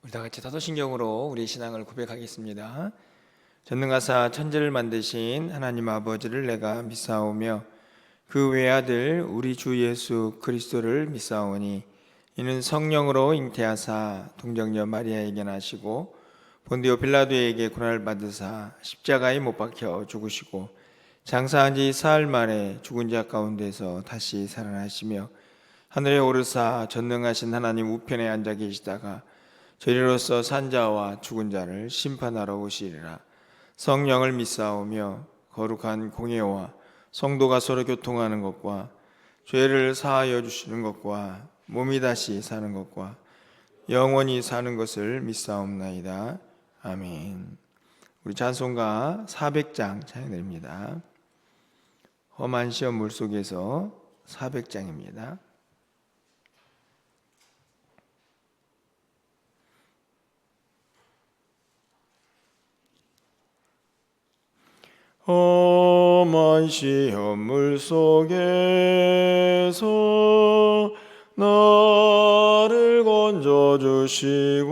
우리 다 같이 사도신경으로 우리 신앙을 고백하겠습니다. 전능하사 천지를 만드신 하나님 아버지를 내가 믿사오며 그 외아들 우리 주 예수 그리스도를 믿사오니 이는 성령으로 잉태하사 동정녀 마리아에게 나시고 본디오 빌라도에게 고난을 받으사 십자가에 못 박혀 죽으시고 장사한 지 사흘 만에 죽은 자 가운데서 다시 살아나시며 하늘에 오르사 전능하신 하나님 우편에 앉아 계시다가 저리로서 산자와 죽은 자를 심판하러 오시리라. 성령을 믿사오며 거룩한 공예와 성도가 서로 교통하는 것과 죄를 사하여 주시는 것과 몸이 다시 사는 것과 영원히 사는 것을 믿사옵나이다. 아멘. 우리 찬송가 400장 찬양드립니다. 험한 시험 물속에서 400장입니다. 험한 시험 물속에서 나를 건져주시고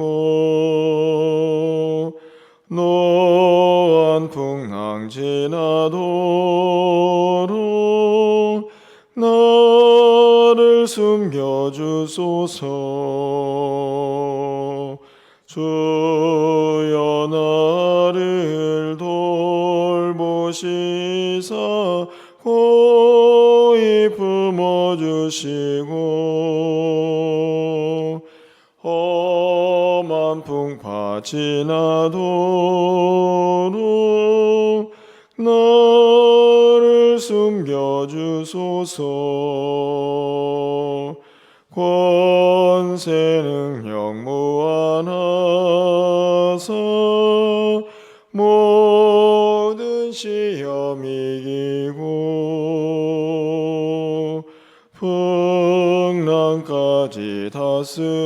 노한 풍랑 지나도록 나를 숨겨주소서. 주여 나를 돌보시사 고이 품어주시고 험한 풍파 지나도록 나를 숨겨주소서. 권세 능력 무한하사 모든 시험 이기고 풍랑까지 다스리는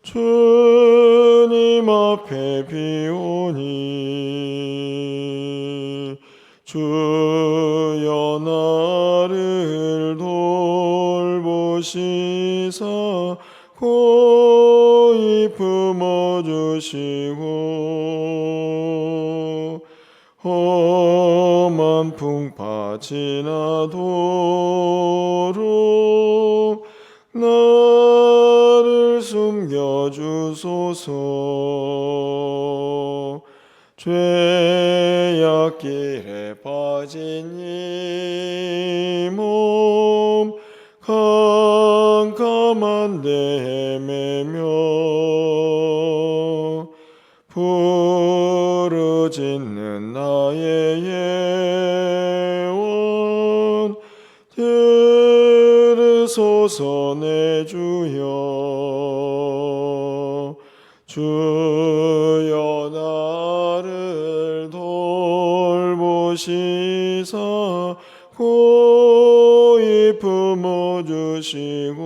주님 앞에 비오니 주여 나를 돌보시사 고이 품어주시고 험한 풍파 지나도록 나를 숨겨주소서. 죄악길에 빠진 이 몸 캄캄한 데 헤매며 부르짖는 나의 예원 들으소서 내 주여. 주여 나를 돌보시사 고이 품어주시고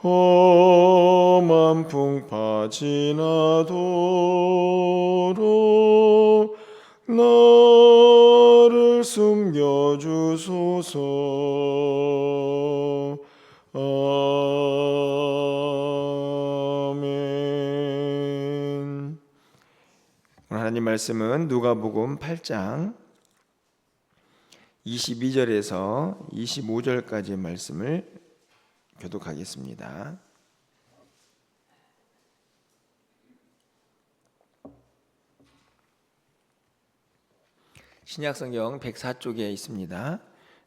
험한 풍파 지나도록 나를 숨겨주소서. 아멘. 오늘 하나님 말씀은 누가복음 8장 22절에서 25절까지의 말씀을 교독하겠습니다. 신약성경 104쪽에 있습니다.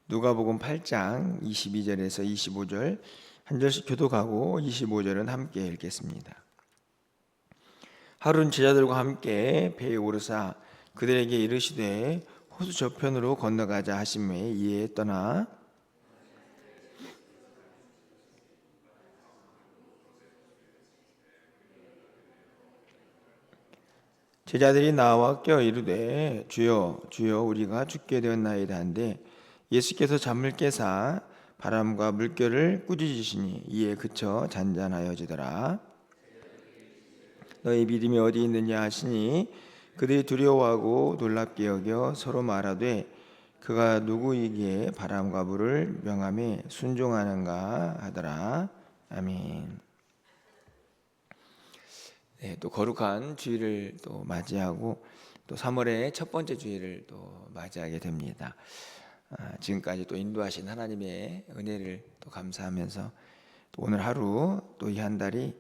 누가복음 8장 22절에서 25절 한 절씩 교독하고 25절은 함께 읽겠습니다. 하루는 제자들과 함께 배에 오르사 그들에게 이르시되 호수 저편으로 건너가자 하심에 이에 떠나 제자들이 나와 껴 이르되 주여 주여 우리가 죽게 되었나이다 한데 예수께서 잠을 깨사 바람과 물결을 꾸짖으시니 이에 그쳐 잔잔하여지더라. 너희 믿음이 어디 있느냐 하시니 그들이 두려워하고 놀랍게 여겨 서로 말하되 그가 누구이기에 바람과 불을 명함에 순종하는가 하더라. 아멘. 네, 또 거룩한 주일을 또 맞이하고 또 3월의 첫 번째 주일을 또 맞이하게 됩니다. 지금까지 또 인도하신 하나님의 은혜를 또 감사하면서 또 오늘 하루 또 이 한 달이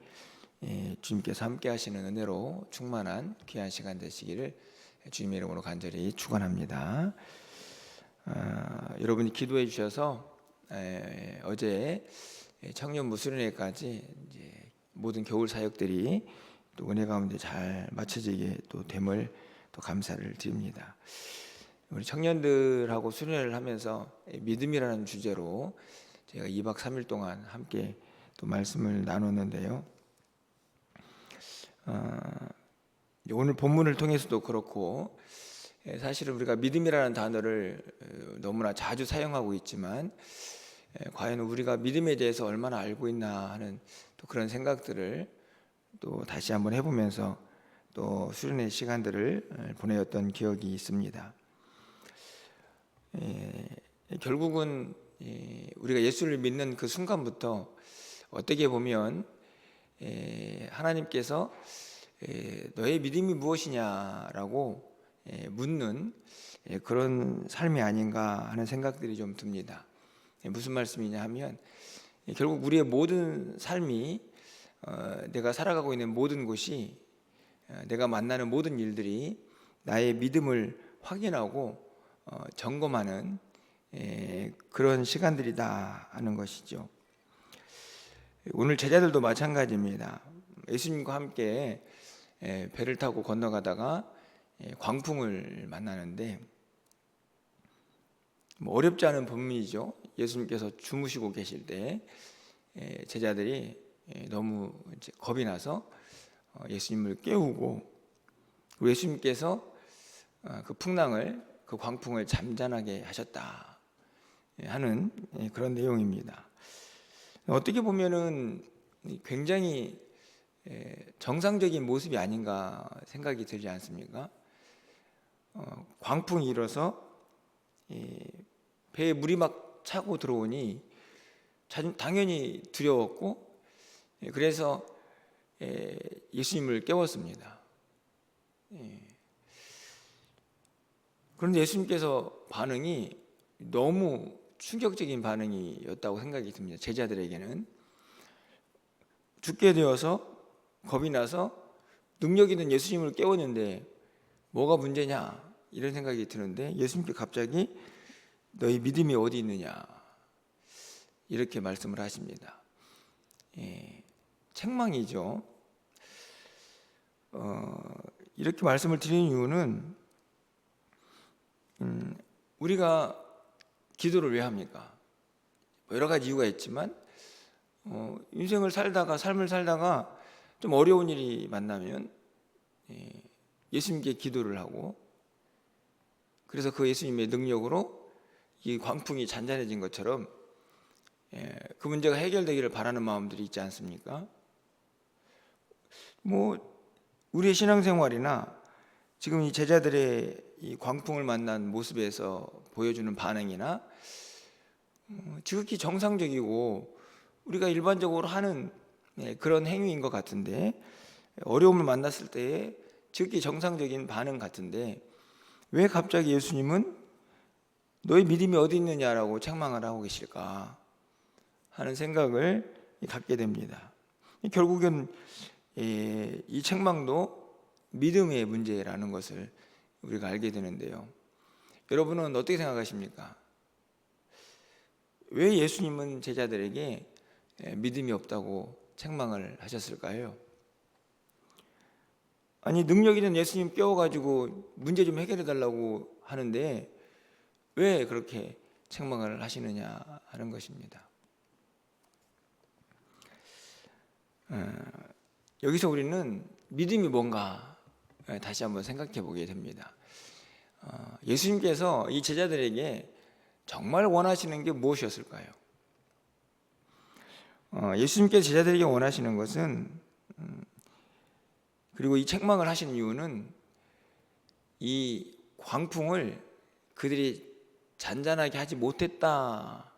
주님께서 함께 하시는 은혜로 충만한 귀한 시간 되시기를 주님의 이름으로 간절히 축원합니다. 여러분이 기도해 주셔서 어제 청년부 수련회까지 이제 모든 겨울 사역들이 또 은혜 가운데 잘 맞춰지게 또 됨을 또 감사를 드립니다. 우리 청년들하고 수련회를 하면서 믿음이라는 주제로 제가 2박 3일 동안 함께 또 말씀을 나눴는데요. 오늘 본문을 통해서도 그렇고 사실은 우리가 믿음이라는 단어를 너무나 자주 사용하고 있지만 과연 우리가 믿음에 대해서 얼마나 알고 있나 하는 또 그런 생각들을 또 다시 한번 해보면서 또 수련의 시간들을 보내었던 기억이 있습니다. 결국은 우리가 예수를 믿는 그 순간부터 어떻게 보면 하나님께서 너의 믿음이 무엇이냐라고 묻는 그런 삶이 아닌가 하는 생각들이 좀 듭니다. 무슨 말씀이냐 하면 결국 우리의 모든 삶이 내가 살아가고 있는 모든 곳이 내가 만나는 모든 일들이 나의 믿음을 확인하고 점검하는 그런 시간들이다 하는 것이죠. 오늘 제자들도 마찬가지입니다. 예수님과 함께 배를 타고 건너가다가 광풍을 만나는데 어렵지 않은 본문이죠. 예수님께서 주무시고 계실 때 제자들이 너무 이제 겁이 나서 예수님을 깨우고 예수님께서 그 풍랑을 그 광풍을 잠잠하게 하셨다 하는 그런 내용입니다. 어떻게 보면은 굉장히 정상적인 모습이 아닌가 생각이 들지 않습니까? 광풍이 일어서 배에 물이 막 차고 들어오니 당연히 두려웠고 그래서 예수님을 깨웠습니다. 그런데 예수님께서 반응이 너무 충격적인 반응이었다고 생각이 듭니다. 제자들에게는 죽게 되어서 겁이 나서 능력 있는 예수님을 깨웠는데 뭐가 문제냐 이런 생각이 드는데 예수님께 갑자기 너희 믿음이 어디 있느냐 이렇게 말씀을 하십니다. 책망이죠. 이렇게 말씀을 드리는 이유는 우리가 기도를 왜 합니까? 여러 가지 이유가 있지만 인생을 살다가 삶을 살다가 좀 어려운 일이 만나면 예수님께 기도를 하고 그래서 그 예수님의 능력으로 이 광풍이 잔잔해진 것처럼 그 문제가 해결되기를 바라는 마음들이 있지 않습니까? 우리의 신앙생활이나 지금 이 제자들의 이 광풍을 만난 모습에서 보여주는 반응이나 지극히 정상적이고 우리가 일반적으로 하는 그런 행위인 것 같은데 어려움을 만났을 때 지극히 정상적인 반응 같은데 왜 갑자기 예수님은 너의 믿음이 어디 있느냐라고 책망을 하고 계실까 하는 생각을 갖게 됩니다. 결국엔 이 책망도 믿음의 문제라는 것을 우리가 알게 되는데요. 여러분은 어떻게 생각하십니까? 왜 예수님은 제자들에게 믿음이 없다고 책망을 하셨을까요? 아니 능력 있는 예수님 깨워가지고 문제 좀 해결해 달라고 하는데 왜 그렇게 책망을 하시느냐 하는 것입니다. 여기서 우리는 믿음이 뭔가 다시 한번 생각해 보게 됩니다. 예수님께서 이 제자들에게 정말 원하시는 게 무엇이었을까요? 예수님께서 제자들에게 원하시는 것은 그리고 이 책망을 하시는 이유는 이 광풍을 그들이 잔잔하게 하지 못했다.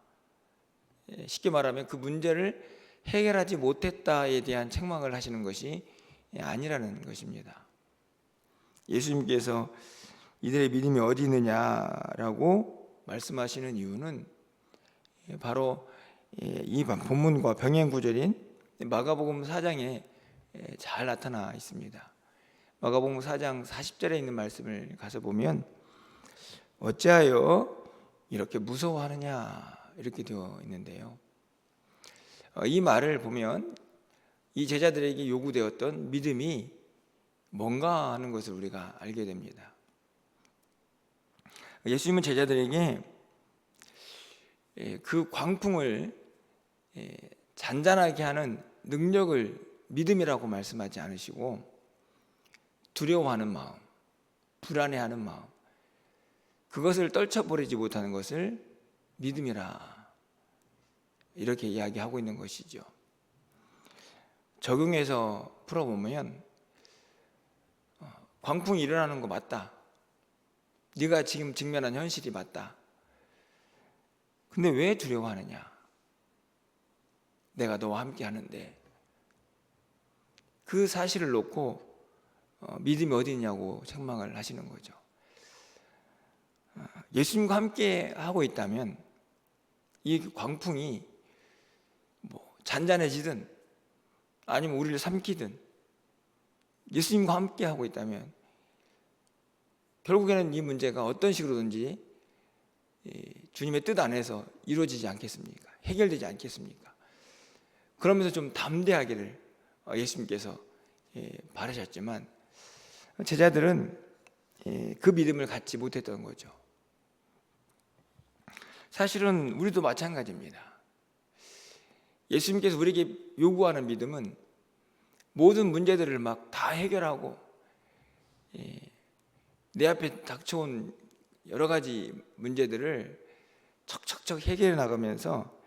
쉽게 말하면 그 문제를 해결하지 못했다에 대한 책망을 하시는 것이 아니라는 것입니다. 예수님께서 이들의 믿음이 어디 있느냐라고 말씀하시는 이유는 바로 이 본문과 병행 구절인 마가복음 4장에 잘 나타나 있습니다. 마가복음 4장 40절에 있는 말씀을 가서 보면 어찌하여 이렇게 무서워하느냐 이렇게 되어 있는데요. 이 말을 보면 이 제자들에게 요구되었던 믿음이 뭔가 하는 것을 우리가 알게 됩니다. 예수님은 제자들에게 그 광풍을 잔잔하게 하는 능력을 믿음이라고 말씀하지 않으시고 두려워하는 마음, 불안해하는 마음, 그것을 떨쳐버리지 못하는 것을 믿음이라 이렇게 이야기하고 있는 것이죠. 적용해서 풀어보면 광풍이 일어나는 거 맞다. 네가 지금 직면한 현실이 맞다. 근데 왜 두려워하느냐? 내가 너와 함께 하는데. 그 사실을 놓고 믿음이 어디 있냐고 책망을 하시는 거죠. 예수님과 함께 하고 있다면 이 광풍이 잔잔해지든 아니면 우리를 삼키든 예수님과 함께 하고 있다면 결국에는 이 문제가 어떤 식으로든지 주님의 뜻 안에서 이루어지지 않겠습니까? 해결되지 않겠습니까? 그러면서 좀 담대하기를 예수님께서 바라셨지만 제자들은 그 믿음을 갖지 못했던 거죠. 사실은 우리도 마찬가지입니다. 예수님께서 우리에게 요구하는 믿음은 모든 문제들을 막 다 해결하고 내 앞에 닥쳐온 여러 가지 문제들을 척척척 해결해 나가면서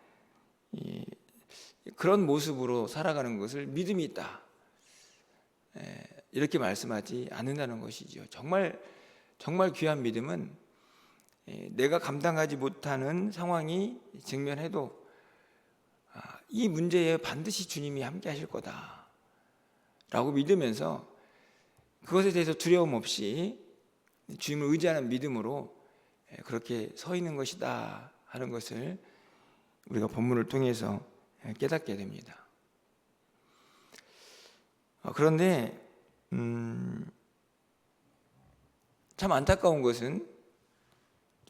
그런 모습으로 살아가는 것을 믿음이 있다, 이렇게 말씀하지 않는다는 것이죠. 정말 귀한 믿음은 내가 감당하지 못하는 상황이 직면해도 이 문제에 반드시 주님이 함께 하실 거다 라고 믿으면서 그것에 대해서 두려움 없이 주님을 의지하는 믿음으로 그렇게 서 있는 것이다 하는 것을 우리가 본문을 통해서 깨닫게 됩니다. 그런데 참 안타까운 것은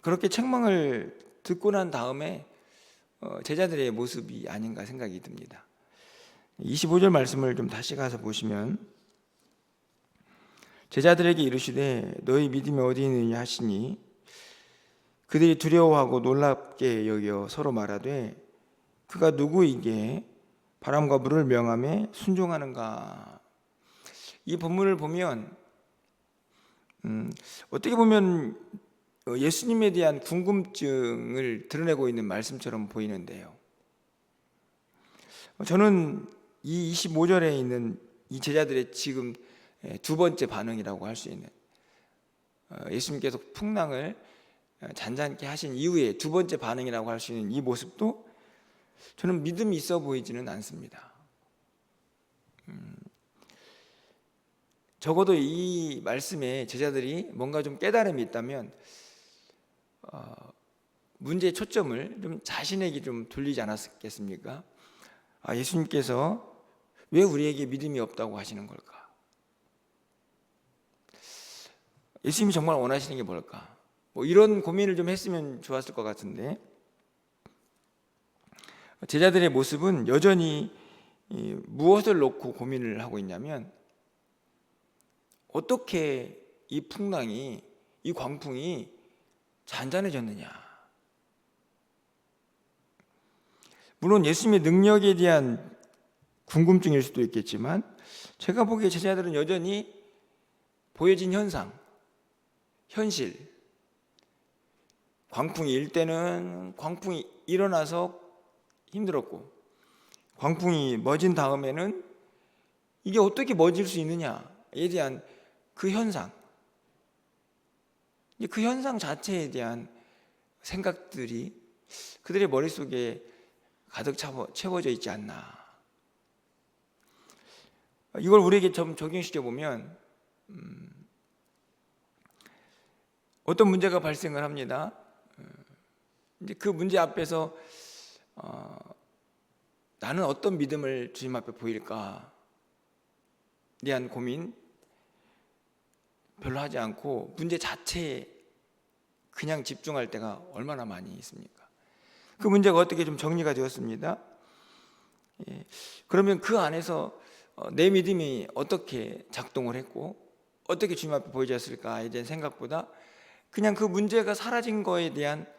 그렇게 책망을 듣고 난 다음에 제자들의 모습이 아닌가 생각이 듭니다. 25절 말씀을 좀 다시 가서 보시면 제자들에게 이르시되 너희 믿음이 어디 있느냐 하시니 그들이 두려워하고 놀랍게 여겨 서로 말하되 그가 누구이게 바람과 물을 명함에 순종하는가. 이 본문을 보면 어떻게 보면 예수님에 대한 궁금증을 드러내고 있는 말씀처럼 보이는데요. 저는 이 25절에 있는 이 제자들의 지금 두 번째 반응이라고 할 수 있는, 예수님께서 풍랑을 잔잔케 하신 이후에 두 번째 반응이라고 할 수 있는 이 모습도 저는 믿음이 있어 보이지는 않습니다. 적어도 이 말씀에 제자들이 뭔가 좀 깨달음이 있다면 문제의 초점을 좀 자신에게 좀 돌리지 않았겠습니까? 예수님께서 왜 우리에게 믿음이 없다고 하시는 걸까? 예수님이 정말 원하시는 게 뭘까? 이런 고민을 좀 했으면 좋았을 것 같은데 제자들의 모습은 여전히 무엇을 놓고 고민을 하고 있냐면 어떻게 이 풍랑이, 이 광풍이 잔잔해졌느냐. 물론 예수님의 능력에 대한 궁금증일 수도 있겠지만 제가 보기에 제자들은 여전히 보여진 현상, 현실, 광풍이 일 때는 광풍이 일어나서 힘들었고 광풍이 멎은 다음에는 이게 어떻게 멎을 수 있느냐에 대한 그 현상, 그 현상 자체에 대한 생각들이 그들의 머릿속에 가득 채워져 있지 않나. 이걸 우리에게 좀 적용시켜 보면 어떤 문제가 발생을 합니다. 이제 그 문제 앞에서 나는 어떤 믿음을 주님 앞에 보일까 대한 고민 별로 하지 않고 문제 자체에 그냥 집중할 때가 얼마나 많이 있습니까? 그 문제가 어떻게 좀 정리가 되었습니다. 그러면 그 안에서 내 믿음이 어떻게 작동을 했고 어떻게 주님 앞에 보여졌을까에 대한 생각보다 그냥 그 문제가 사라진 거에 대한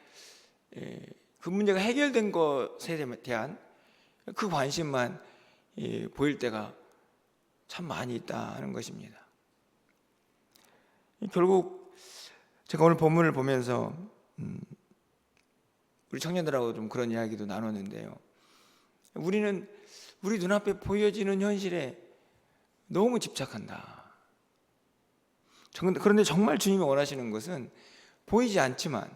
그 문제가 해결된 것에 대한 그 관심만 보일 때가 참 많이 있다는 것입니다. 결국 제가 오늘 본문을 보면서 우리 청년들하고 좀 그런 이야기도 나눴는데요. 우리는 우리 눈앞에 보여지는 현실에 너무 집착한다. 그런데 정말 주님이 원하시는 것은 보이지 않지만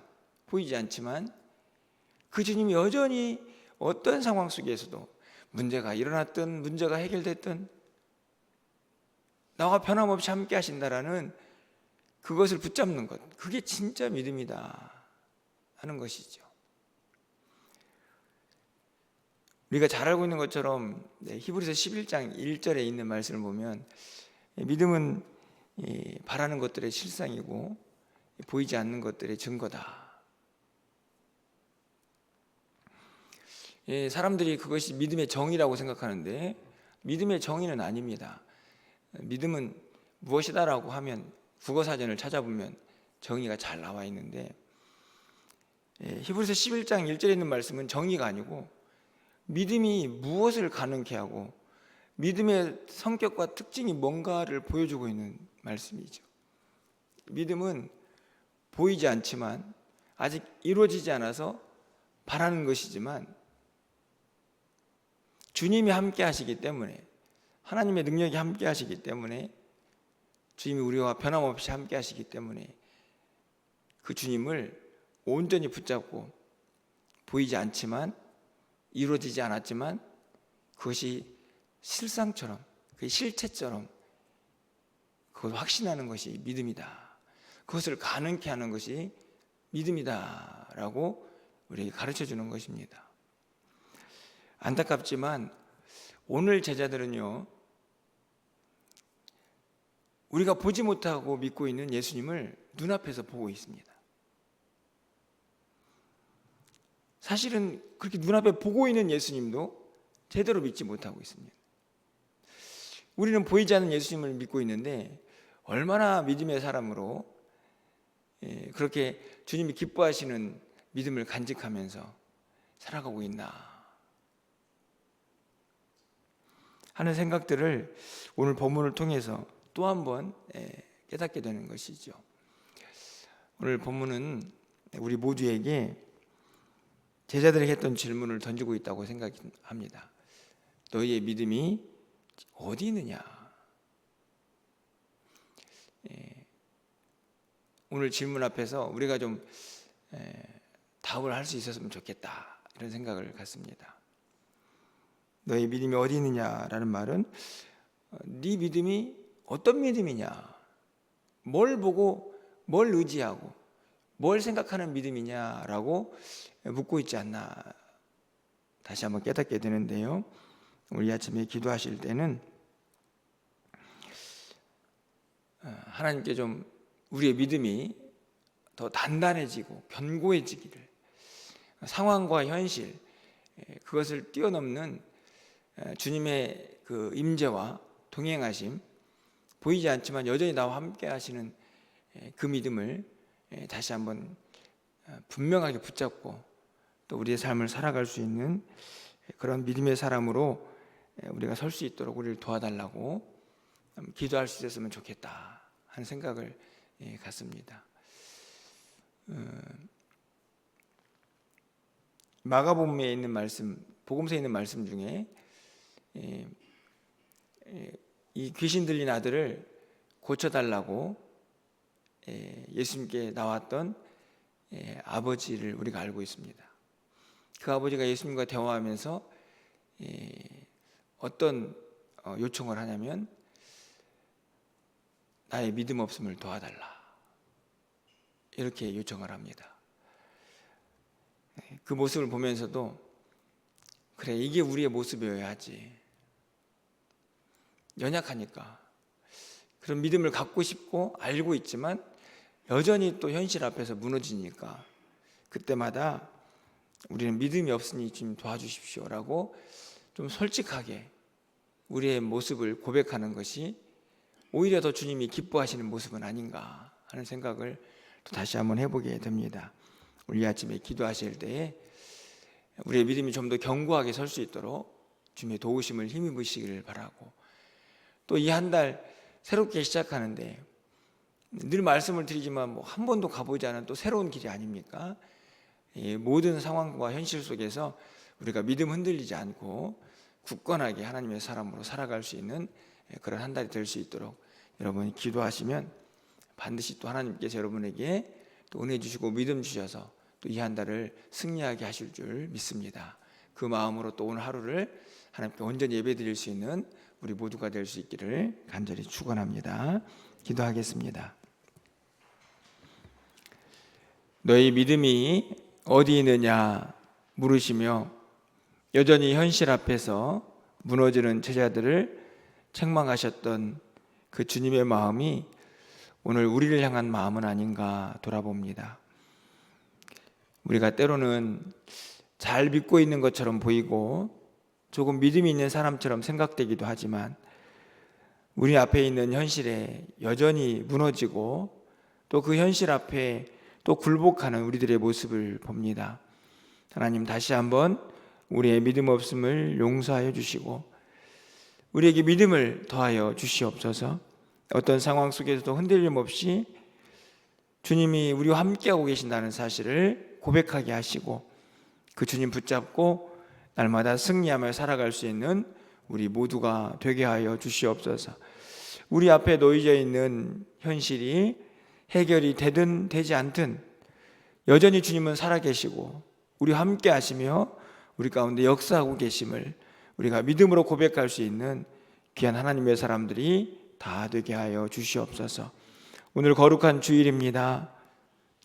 그 주님이 여전히 어떤 상황 속에서도 문제가 일어났든 문제가 해결됐든 나와 변함없이 함께 하신다라는 그것을 붙잡는 것, 그게 진짜 믿음이다 하는 것이죠. 우리가 잘 알고 있는 것처럼 히브리서 11장 1절에 있는 말씀을 보면 믿음은 바라는 것들의 실상이고 보이지 않는 것들의 증거다. 사람들이 그것이 믿음의 정의라고 생각하는데 믿음의 정의는 아닙니다. 믿음은 무엇이다라고 하면 국어사전을 찾아보면 정의가 잘 나와 있는데 히브리서 11장 1절에 있는 말씀은 정의가 아니고 믿음이 무엇을 가능케 하고 믿음의 성격과 특징이 뭔가를 보여주고 있는 말씀이죠. 믿음은 보이지 않지만 아직 이루어지지 않아서 바라는 것이지만 주님이 함께 하시기 때문에 하나님의 능력이 함께 하시기 때문에 주님이 우리와 변함없이 함께 하시기 때문에 그 주님을 온전히 붙잡고 보이지 않지만 이루어지지 않았지만 그것이 실상처럼 그 실체처럼 그걸 확신하는 것이 믿음이다. 그것을 가능케 하는 것이 믿음이다라고 우리에게 가르쳐 주는 것입니다. 안타깝지만 오늘 제자들은요, 우리가 보지 못하고 믿고 있는 예수님을 눈앞에서 보고 있습니다. 사실은 그렇게 눈앞에 보고 있는 예수님도 제대로 믿지 못하고 있습니다. 우리는 보이지 않는 예수님을 믿고 있는데 얼마나 믿음의 사람으로 그렇게 주님이 기뻐하시는 믿음을 간직하면서 살아가고 있나 하는 생각들을 오늘 본문을 통해서 또 한 번 깨닫게 되는 것이죠. 오늘 본문은 우리 모두에게 제자들에게 했던 질문을 던지고 있다고 생각합니다. 너희의 믿음이 어디 있느냐? 오늘 질문 앞에서 우리가 좀 답을 할 수 있었으면 좋겠다 이런 생각을 갖습니다. 너희 믿음이 어디 있느냐라는 말은 네 믿음이 어떤 믿음이냐, 뭘 보고 뭘 의지하고 뭘 생각하는 믿음이냐라고 묻고 있지 않나 다시 한번 깨닫게 되는데요. 우리 아침에 기도하실 때는 하나님께 좀 우리의 믿음이 더 단단해지고 견고해지기를, 상황과 현실 그것을 뛰어넘는 주님의 그 임재와 동행하심, 보이지 않지만 여전히 나와 함께 하시는 그 믿음을 다시 한번 분명하게 붙잡고 또 우리의 삶을 살아갈 수 있는 그런 믿음의 사람으로 우리가 설 수 있도록 우리를 도와달라고 기도할 수 있었으면 좋겠다 하는 생각을 갖습니다. 마가복음에 있는 말씀, 복음서에 있는 말씀 중에 이 귀신 들린 아들을 고쳐달라고 예수님께 나왔던 아버지를 우리가 알고 있습니다. 그 아버지가 예수님과 대화하면서 어떤 요청을 하냐면 나의 믿음 없음을 도와달라, 이렇게 요청을 합니다. 그 모습을 보면서도 그래, 이게 우리의 모습이어야 하지. 연약하니까 그런 믿음을 갖고 싶고 알고 있지만 여전히 또 현실 앞에서 무너지니까 그때마다 우리는 믿음이 없으니 좀 도와주십시오라고 좀 솔직하게 우리의 모습을 고백하는 것이 오히려 더 주님이 기뻐하시는 모습은 아닌가 하는 생각을 또 다시 한번 해보게 됩니다. 우리 아침에 기도하실 때에 우리의 믿음이 좀 더 견고하게 설 수 있도록 주님의 도우심을 힘입으시기를 바라고, 또 이 한 달 새롭게 시작하는데 늘 말씀을 드리지만 한 번도 가보지 않은 또 새로운 길이 아닙니까? 모든 상황과 현실 속에서 우리가 믿음 흔들리지 않고 굳건하게 하나님의 사람으로 살아갈 수 있는 그런 한 달이 될 수 있도록 여러분이 기도하시면 반드시 또 하나님께서 여러분에게 또 은혜 주시고 믿음 주셔서 또 이 한 달을 승리하게 하실 줄 믿습니다. 그 마음으로 또 오늘 하루를 하나님께 온전히 예배드릴 수 있는 우리 모두가 될 수 있기를 간절히 축원합니다. 기도하겠습니다. 너희 믿음이 어디 있느냐 물으시며 여전히 현실 앞에서 무너지는 제자들을 책망하셨던 그 주님의 마음이 오늘 우리를 향한 마음은 아닌가 돌아봅니다. 우리가 때로는 잘 믿고 있는 것처럼 보이고 조금 믿음이 있는 사람처럼 생각되기도 하지만 우리 앞에 있는 현실에 여전히 무너지고 또 그 현실 앞에 또 굴복하는 우리들의 모습을 봅니다. 하나님, 다시 한번 우리의 믿음 없음을 용서하여 주시고 우리에게 믿음을 더하여 주시옵소서. 어떤 상황 속에서도 흔들림 없이 주님이 우리와 함께하고 계신다는 사실을 고백하게 하시고 그 주님 붙잡고 날마다 승리하며 살아갈 수 있는 우리 모두가 되게 하여 주시옵소서. 우리 앞에 놓여져 있는 현실이 해결이 되든 되지 않든 여전히 주님은 살아계시고 우리와 함께 하시며 우리 가운데 역사하고 계심을 우리가 믿음으로 고백할 수 있는 귀한 하나님의 사람들이 다 되게 하여 주시옵소서. 오늘 거룩한 주일입니다.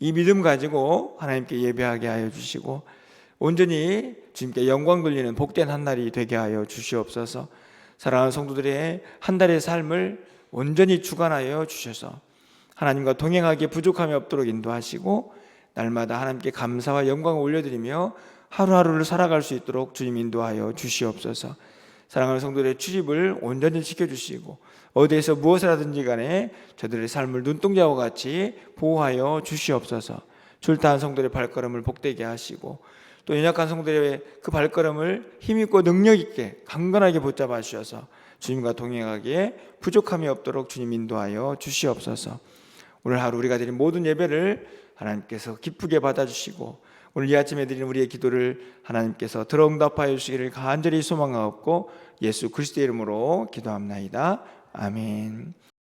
이 믿음 가지고 하나님께 예배하게 하여 주시고 온전히 주님께 영광 돌리는 복된 한 날이 되게 하여 주시옵소서. 사랑하는 성도들의 한 달의 삶을 온전히 주관하여 주셔서 하나님과 동행하기에 부족함이 없도록 인도하시고 날마다 하나님께 감사와 영광을 올려드리며 하루하루를 살아갈 수 있도록 주님 인도하여 주시옵소서. 사랑하는 성도들의 출입을 온전히 지켜주시고 어디에서 무엇을 하든지 간에 저들의 삶을 눈동자와 같이 보호하여 주시옵소서. 출타한 성도들의 발걸음을 복되게 하시고 또 연약한 성도들의 그 발걸음을 힘있고 능력있게 강건하게 붙잡아 주셔서 주님과 동행하기에 부족함이 없도록 주님 인도하여 주시옵소서. 오늘 하루 우리가 드린 모든 예배를 하나님께서 기쁘게 받아주시고 오늘 이 아침에 드린 우리의 기도를 하나님께서 들어응답하여 주시기를 간절히 소망하옵고 예수 그리스도의 이름으로 기도합나이다. 아멘.